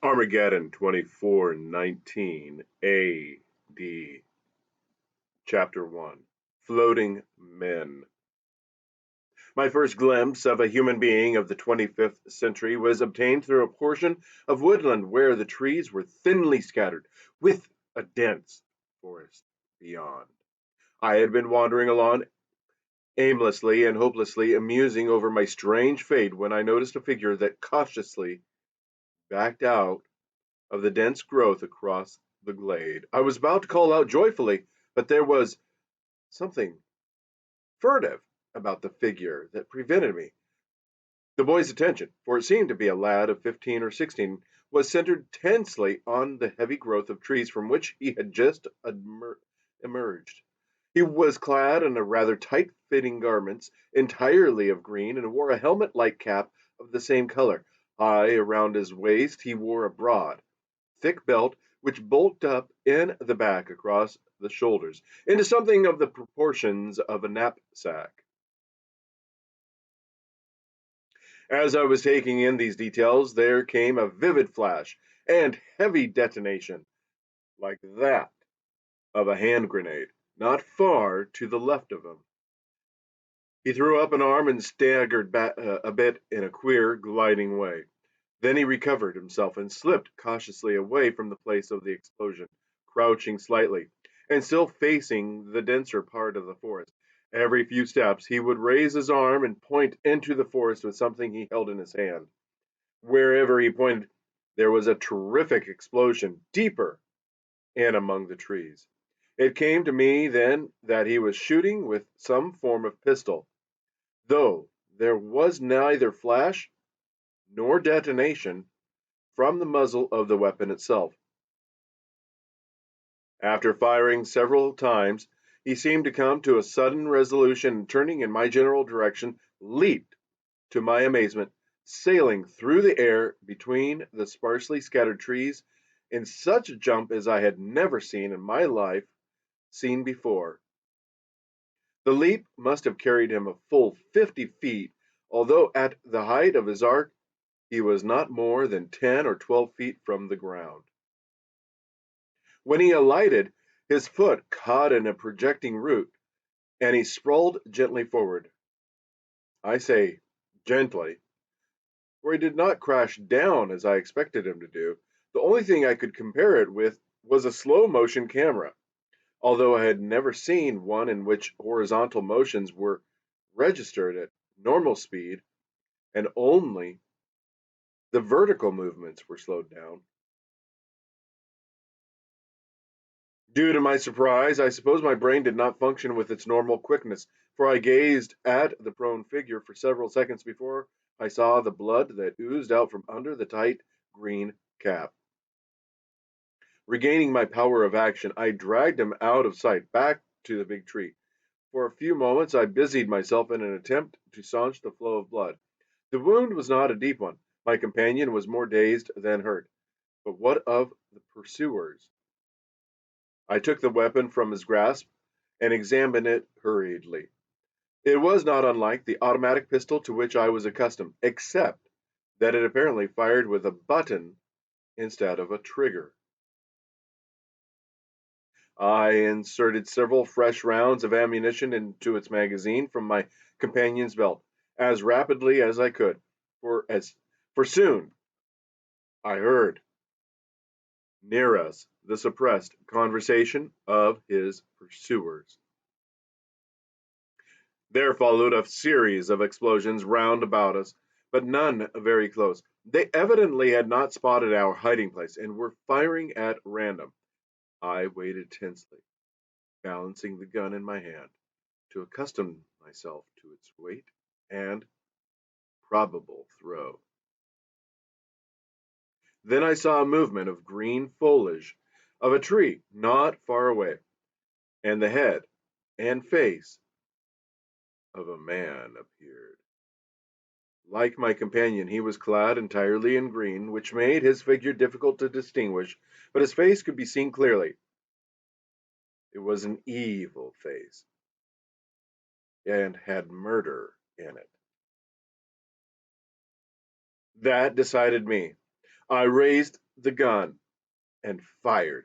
Armageddon 2419 AD, Chapter 1 Floating Men. My first glimpse of a human being of the 25th century was obtained through a portion of woodland where the trees were thinly scattered, with a dense forest beyond. I had been wandering along aimlessly and hopelessly, musing over my strange fate when I noticed a figure that cautiously backed out of the dense growth across the glade. I was about to call out joyfully, but there was something furtive about the figure that prevented me. The boy's attention, for it seemed to be a lad of 15 or 16, was centered tensely on the heavy growth of trees from which he had just emerged. He was clad in a rather tight-fitting garments, entirely of green, and wore a helmet-like cap of the same color. High around his waist he wore a broad, thick belt which bulked up in the back across the shoulders into something of the proportions of a knapsack. As I was taking in these details, there came a vivid flash and heavy detonation, like that of a hand grenade, not far to the left of him. He threw up an arm and staggered back a bit in a queer, gliding way. Then he recovered himself and slipped cautiously away from the place of the explosion, crouching slightly, and still facing the denser part of the forest. Every few steps he would raise his arm and point into the forest with something he held in his hand. Wherever he pointed, there was a terrific explosion, deeper in among the trees. It came to me then that he was shooting with some form of pistol, though there was neither flash nor detonation from the muzzle of the weapon itself. After firing several times, he seemed to come to a sudden resolution and turning in my general direction, leaped, to my amazement, sailing through the air between the sparsely scattered trees in such a jump as I had never seen in my life seen before. The leap must have carried him a full 50 feet, although at the height of his arc he was not more than 10 or 12 feet from the ground. When he alighted, his foot caught in a projecting root, and he sprawled gently forward. I say gently, for he did not crash down as I expected him to do. The only thing I could compare it with was a slow motion camera, although I had never seen one in which horizontal motions were registered at normal speed and only the vertical movements were slowed down. Due to my surprise, I suppose my brain did not function with its normal quickness, for I gazed at the prone figure for several seconds before I saw the blood that oozed out from under the tight green cap. Regaining my power of action, I dragged him out of sight back to the big tree. For a few moments I busied myself in an attempt to staunch the flow of blood. The wound was not a deep one. My companion was more dazed than hurt. But what of the pursuers? I took the weapon from his grasp and examined it hurriedly. It was not unlike the automatic pistol to which I was accustomed, except that it apparently fired with a button instead of a trigger. I inserted several fresh rounds of ammunition into its magazine from my companion's belt as rapidly as I could, for soon I heard near us the suppressed conversation of his pursuers. There followed a series of explosions round about us, but none very close. They evidently had not spotted our hiding place and were firing at random. I waited tensely, balancing the gun in my hand to accustom myself to its weight and probable throw. Then I saw a movement of green foliage of a tree not far away, and the head and face of a man appeared. Like my companion, he was clad entirely in green, which made his figure difficult to distinguish, but his face could be seen clearly. It was an evil face, and had murder in it. That decided me. I raised the gun and fired.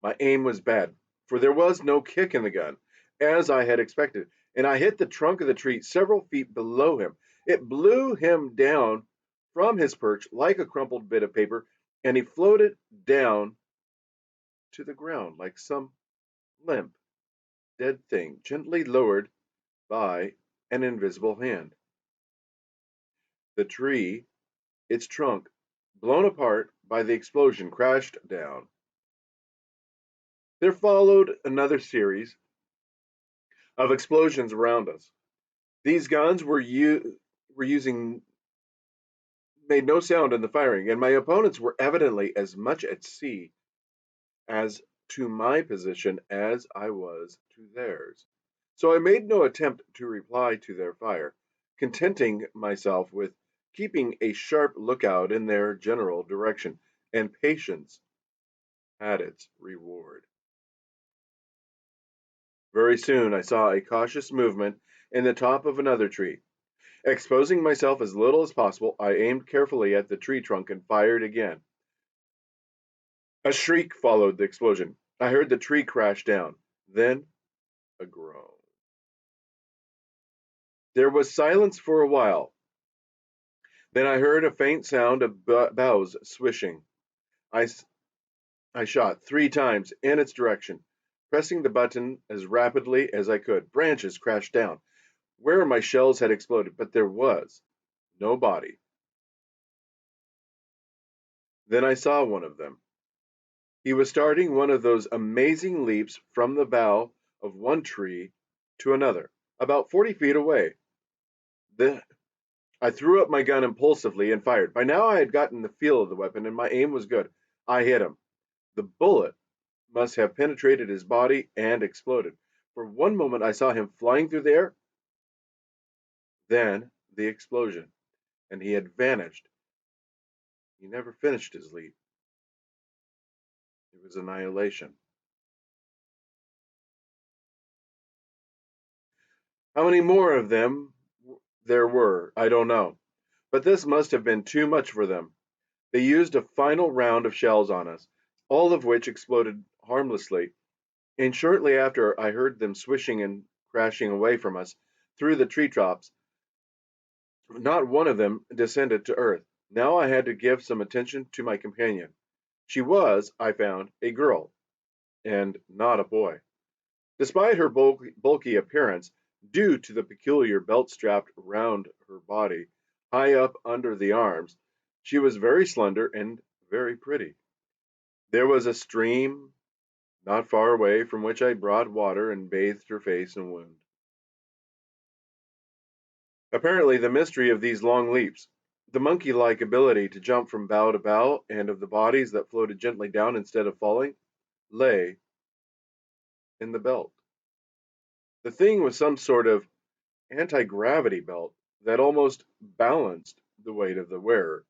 My aim was bad, for there was no kick in the gun, as I had expected, and I hit the trunk of the tree several feet below him. It blew him down from his perch like a crumpled bit of paper, and he floated down to the ground like some limp, dead thing gently lowered by an invisible hand. The tree, its trunk blown apart by the explosion, crashed down. There followed another series of explosions around us. These guns were using made no sound in the firing, and my opponents were evidently as much at sea as to my position as I was to theirs. So I made no attempt to reply to their fire, contenting myself with keeping a sharp lookout in their general direction, and patience had its reward. Very soon I saw a cautious movement in the top of another tree. Exposing myself as little as possible, I aimed carefully at the tree trunk and fired again. A shriek followed the explosion. I heard the tree crash down, then a groan. There was silence for a while. Then I heard a faint sound of boughs swishing. I, I shot 3 times in its direction, pressing the button as rapidly as I could. Branches crashed down where my shells had exploded, but there was no body. Then I saw one of them. He was starting one of those amazing leaps from the bough of one tree to another, about 40 feet away. The, I threw up my gun impulsively and fired. By now I had gotten the feel of the weapon, and my aim was good. I hit him. The bullet must have penetrated his body and exploded. For one moment I saw him flying through the air, then the explosion, and he had vanished. He never finished his leap. It was annihilation. How many more of them there were, I don't know, but this must have been too much for them. They used a final round of shells on us, all of which exploded harmlessly, and shortly after I heard them swishing and crashing away from us through the tree tops. Not one of them descended to earth. Now I had to give some attention to my companion. She was, I found, a girl, and not a boy. Despite her bulky appearance, due to the peculiar belt strapped round her body, high up under the arms, she was very slender and very pretty. There was a stream not far away from which I brought water and bathed her face and wound. Apparently, the mystery of these long leaps, the monkey like ability to jump from bough to bough, and of the bodies that floated gently down instead of falling, lay in the belt. The thing was some sort of anti gravity belt that almost balanced the weight of the wearer,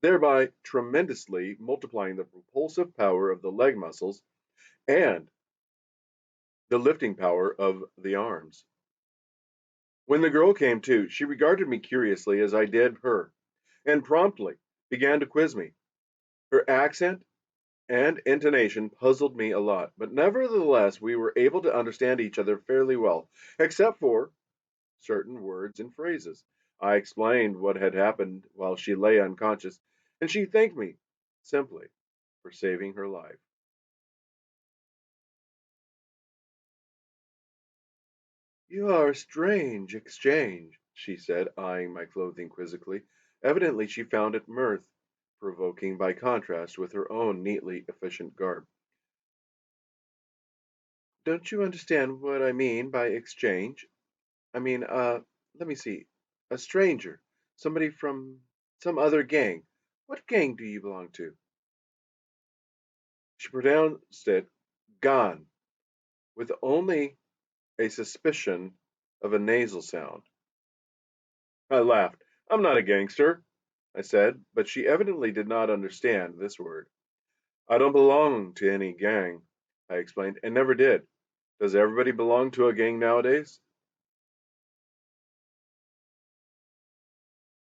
thereby tremendously multiplying the propulsive power of the leg muscles and the lifting power of the arms. When the girl came to, she regarded me curiously as I did her, and promptly began to quiz me. Her accent and intonation puzzled me a lot, but nevertheless we were able to understand each other fairly well, except for certain words and phrases. I explained what had happened while she lay unconscious, and she thanked me simply for saving her life. You are a strange exchange, she said, eyeing my clothing quizzically. Evidently she found it mirth provoking by contrast with her own neatly efficient garb. Don't you understand what I mean by exchange? I mean, let me see. A stranger, somebody from some other gang. What gang do you belong to? She pronounced it "gone" with only a suspicion of a nasal sound. I laughed. I'm not a gangster, I said, but she evidently did not understand this word. I don't belong to any gang, I explained, and never did. Does everybody belong to a gang nowadays?